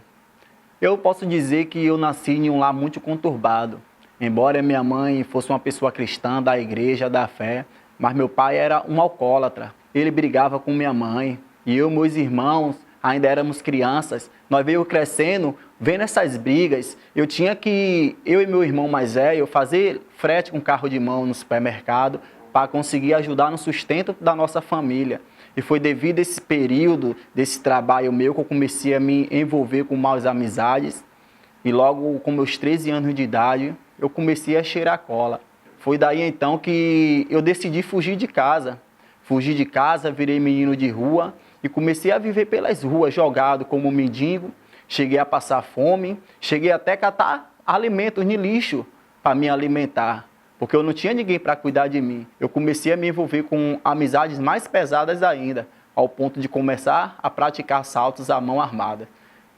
Eu posso dizer que eu nasci em um lar muito conturbado. Embora minha mãe fosse uma pessoa cristã, da igreja, da fé, mas meu pai era um alcoólatra. Ele brigava com minha mãe e eu e meus irmãos ainda éramos crianças. Nós veio crescendo, vendo essas brigas. Eu e meu irmão mais velho, fazer frete com carro de mão no supermercado para conseguir ajudar no sustento da nossa família. E foi devido a esse período, desse trabalho meu, que eu comecei a me envolver com maus amizades. E logo com meus 13 anos de idade, eu comecei a cheirar cola. Foi daí então que eu decidi fugir de casa. Fugi de casa, virei menino de rua e comecei a viver pelas ruas, jogado como mendigo. Cheguei a passar fome, cheguei até a catar alimentos no lixo para me alimentar, porque eu não tinha ninguém para cuidar de mim. Eu comecei a me envolver com amizades mais pesadas ainda, ao ponto de começar a praticar assaltos à mão armada.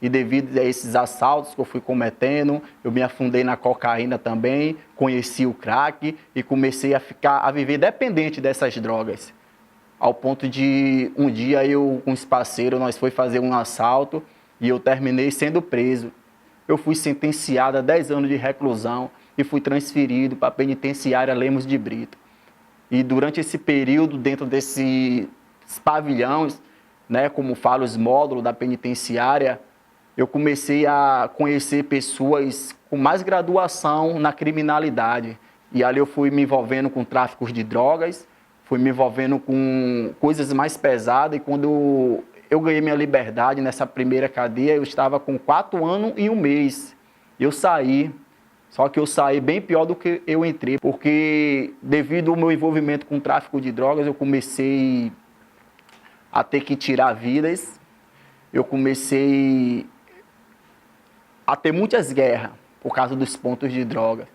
E devido a esses assaltos que eu fui cometendo, eu me afundei na cocaína também, conheci o crack e comecei a viver dependente dessas drogas. Ao ponto de um dia eu com os parceiros, nós fomos fazer um assalto e eu terminei sendo preso. Eu fui sentenciado a 10 anos de reclusão e fui transferido para a penitenciária Lemos de Brito. E durante esse período, dentro desses pavilhões, né, como falo, os módulos da penitenciária, eu comecei a conhecer pessoas com mais graduação na criminalidade. E ali eu fui me envolvendo com tráfico de drogas, fui me envolvendo com coisas mais pesadas. E quando eu ganhei minha liberdade nessa primeira cadeia, eu estava com 4 anos e 1 mês. Eu saí, só que eu saí bem pior do que eu entrei, porque devido ao meu envolvimento com tráfico de drogas, eu comecei a ter que tirar vidas, eu comecei a ter muitas guerras por causa dos pontos de droga.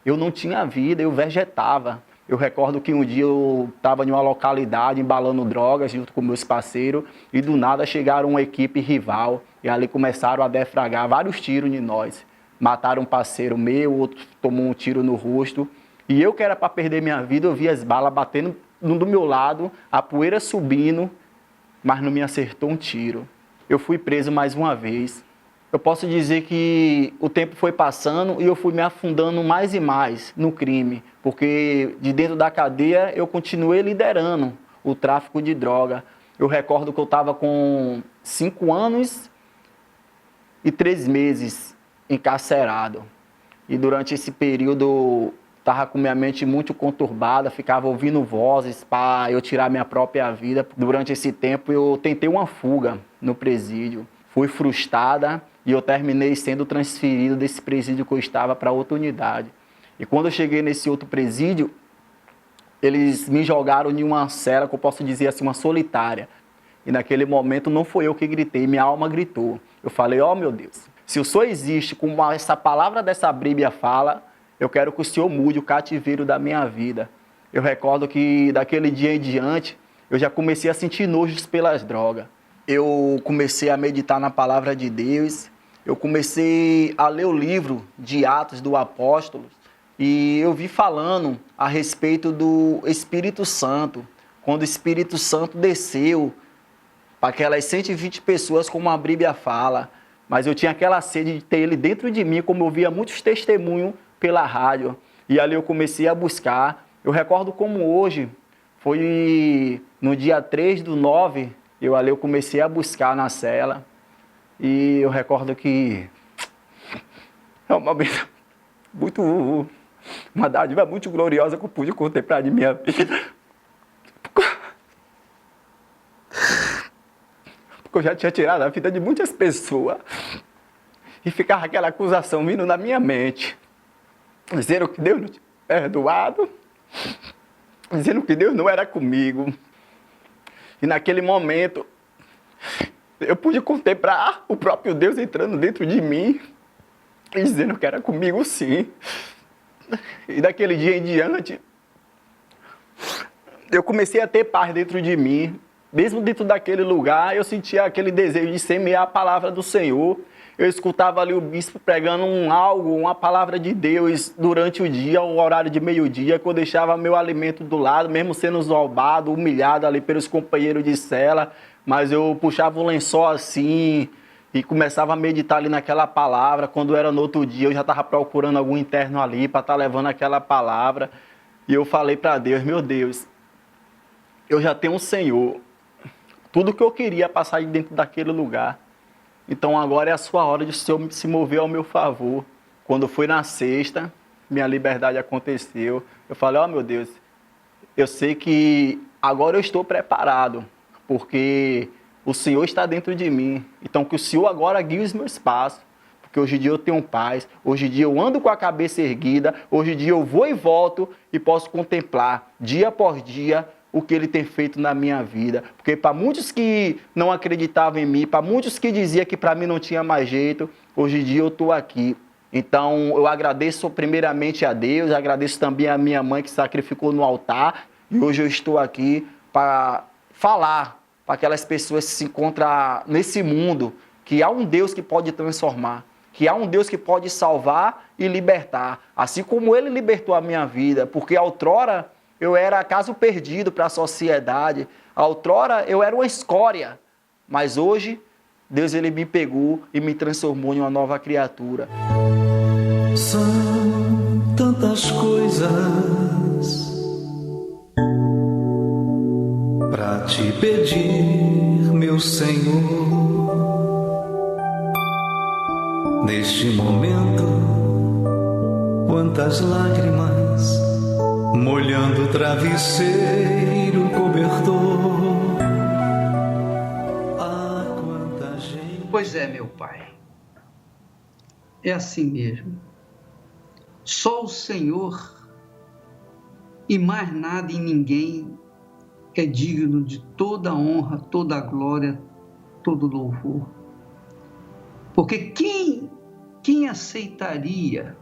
Eu não tinha vida, eu vegetava. Eu recordo que um dia eu estava em uma localidade embalando drogas junto com meus parceiros e do nada chegaram uma equipe rival e ali começaram a defragrar vários tiros em nós. Mataram um parceiro meu, outro tomou um tiro no rosto. E eu que era para perder minha vida, eu vi as balas batendo do meu lado, a poeira subindo, mas não me acertou um tiro. Eu fui preso mais uma vez. Eu posso dizer que o tempo foi passando e eu fui me afundando mais e mais no crime, porque de dentro da cadeia eu continuei liderando o tráfico de droga. Eu recordo que eu estava com 5 anos e 3 meses encarcerado. E durante esse período estava com minha mente muito conturbada, ficava ouvindo vozes para eu tirar minha própria vida. Durante esse tempo eu tentei uma fuga no presídio. Fui frustrada e eu terminei sendo transferido desse presídio que eu estava para outra unidade. E quando eu cheguei nesse outro presídio, eles me jogaram em uma cela, que eu posso dizer assim, uma solitária. E naquele momento não foi eu que gritei, minha alma gritou. Eu falei, ó meu Deus, se o Senhor existe, como essa palavra dessa Bíblia fala, eu quero que o Senhor mude o cativeiro da minha vida. Eu recordo que daquele dia em diante, eu já comecei a sentir nojos pelas drogas. Eu comecei a meditar na palavra de Deus, eu comecei a ler o livro de Atos do Apóstolo e eu vi falando a respeito do Espírito Santo, quando o Espírito Santo desceu para aquelas 120 pessoas, como a Bíblia fala, mas eu tinha aquela sede de ter ele dentro de mim, como eu via muitos testemunhos pela rádio, e ali eu comecei a buscar. Eu recordo como hoje, foi no dia 3/9, eu comecei a buscar na cela, e eu recordo que é uma bênção muito, uma dádiva muito gloriosa que eu pude contemplar de minha vida. Porque eu já tinha tirado a vida de muitas pessoas, e ficava aquela acusação vindo na minha mente, dizendo que Deus não tinha perdoado, dizendo que Deus não era comigo. E naquele momento, Eu pude contemplar o próprio Deus entrando dentro de mim e dizendo que era comigo sim. E daquele dia em diante, eu comecei a ter paz dentro de mim. Mesmo dentro daquele lugar, eu sentia aquele desejo de semear a palavra do Senhor. Eu escutava ali o bispo pregando uma palavra de Deus durante o dia, o horário de meio-dia, que eu deixava meu alimento do lado, mesmo sendo zombado, humilhado ali pelos companheiros de cela, mas eu puxava o lençol assim e começava a meditar ali naquela palavra. Quando era no outro dia, eu já estava procurando algum interno ali para estar levando aquela palavra. E eu falei para Deus, meu Deus, eu já tenho um Senhor. Tudo que eu queria passar de dentro daquele lugar. Então agora é a sua hora de o Senhor se mover ao meu favor. Quando foi na sexta, minha liberdade aconteceu. Eu falei, ó meu Deus, eu sei que agora eu estou preparado, porque o Senhor está dentro de mim. Então que o Senhor agora guie os meus passos. Porque hoje em dia eu tenho paz, hoje em dia eu ando com a cabeça erguida, hoje em dia eu vou e volto e posso contemplar dia após dia o que Ele tem feito na minha vida. Porque para muitos que não acreditavam em mim, para muitos que diziam que para mim não tinha mais jeito, hoje em dia eu estou aqui. Então eu agradeço primeiramente a Deus, agradeço também a minha mãe que sacrificou no altar, e hoje eu estou aqui para falar para aquelas pessoas que se encontram nesse mundo, que há um Deus que pode transformar, que há um Deus que pode salvar e libertar, assim como Ele libertou a minha vida, porque outrora eu era caso perdido para a sociedade. Outrora eu era uma escória. Mas hoje, Deus Ele me pegou e me transformou em uma nova criatura. São tantas coisas para te pedir, meu Senhor. Neste momento, quantas lágrimas molhando o travesseiro cobertor. Ah, quanta gente. Pois é, meu Pai. É assim mesmo. Só o Senhor e mais nada e ninguém é digno de toda a honra, toda a glória, todo o louvor. Porque quem aceitaria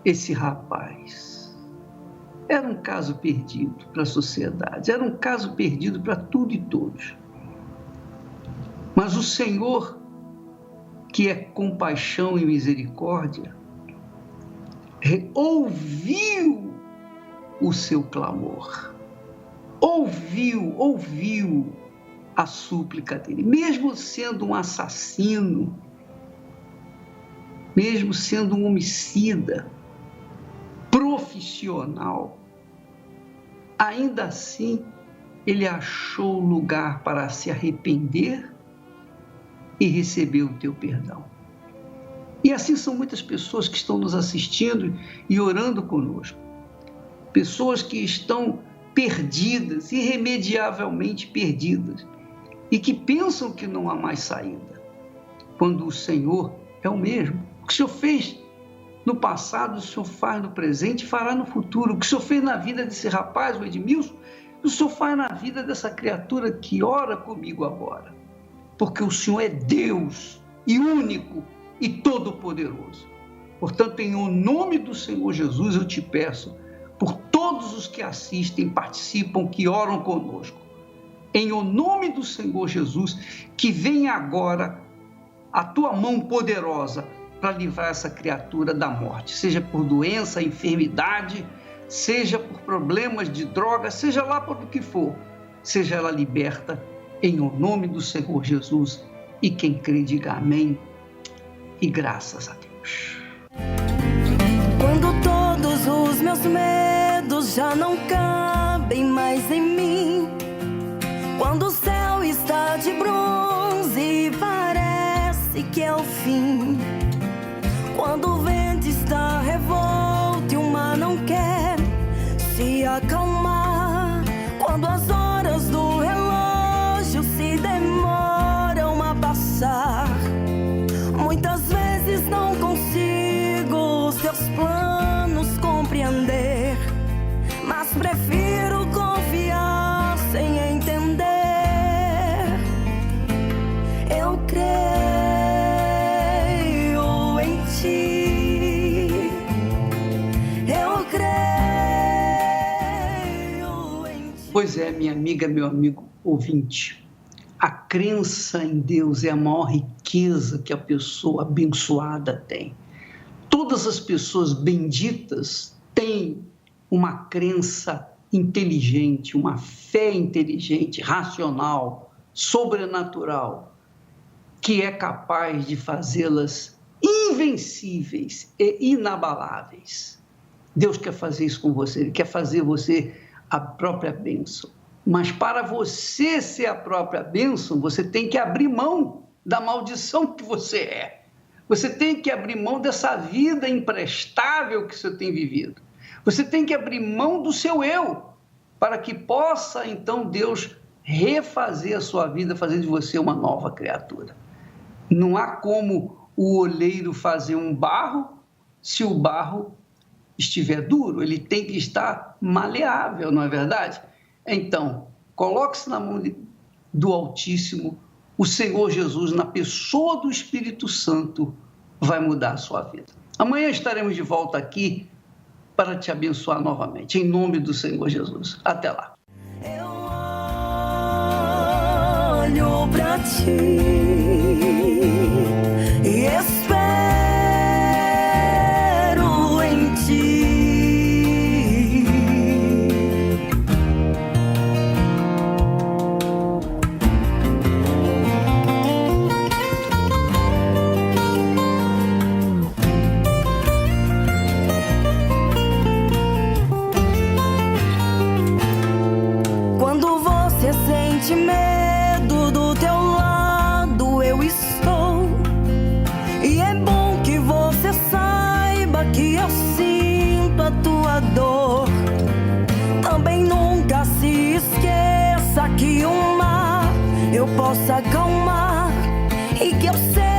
esse rapaz? Era um caso perdido para a sociedade, era um caso perdido para tudo e todos. Mas o Senhor, que é compaixão e misericórdia, ouviu o seu clamor, ouviu a súplica dele, mesmo sendo um assassino, mesmo sendo um homicida profissional, ainda assim ele achou lugar para se arrepender e receber o teu perdão. E assim são muitas pessoas que estão nos assistindo e orando conosco. Pessoas que estão perdidas, irremediavelmente perdidas, e que pensam que não há mais saída, quando o Senhor é o mesmo. O que o Senhor fez no passado, o Senhor faz no presente e fará no futuro. O que o Senhor fez na vida desse rapaz, o Edmilson, o Senhor faz na vida dessa criatura que ora comigo agora. Porque o Senhor é Deus e único e todo-poderoso. Portanto, em nome do Senhor Jesus, eu te peço, por todos os que assistem, participam, que oram conosco, em nome do Senhor Jesus, que venha agora a tua mão poderosa para livrar essa criatura da morte, seja por doença, enfermidade, seja por problemas de droga, seja lá por o que for, seja ela liberta em nome do Senhor Jesus. E quem crê, diga amém e graças a Deus. Quando todos os meus medos já não cabem mais em mim, quando o céu está de bronze e parece que é o fim, quando o vento está revolto e o mar não quer se acalmar, quando as horas do relógio se demoram a passar, muitas vezes não consigo os teus planos compreender, mas prefiro confiar sem entender. Pois é, minha amiga, meu amigo ouvinte, a crença em Deus é a maior riqueza que a pessoa abençoada tem. Todas as pessoas benditas têm uma crença inteligente, uma fé inteligente, racional, sobrenatural, que é capaz de fazê-las invencíveis e inabaláveis. Deus quer fazer isso com você, Ele quer fazer você a própria bênção. Mas para você ser a própria bênção, você tem que abrir mão da maldição que você é. Você tem que abrir mão dessa vida imprestável que você tem vivido. Você tem que abrir mão do seu eu, para que possa, então, Deus refazer a sua vida, fazer de você uma nova criatura. Não há como o oleiro fazer um barro se o barro estiver duro. Ele tem que estar maleável, não é verdade? Então, coloque-se na mão do Altíssimo. O Senhor Jesus, na pessoa do Espírito Santo, vai mudar a sua vida. Amanhã estaremos de volta aqui para te abençoar novamente, em nome do Senhor Jesus. Até lá. Eu olho pra ti e espero em ti. Quando você sente medo, do teu lado eu estou. E é bom que você saiba que eu sinto a tua dor. Também nunca se esqueça que o mar eu posso acalmar e que eu sei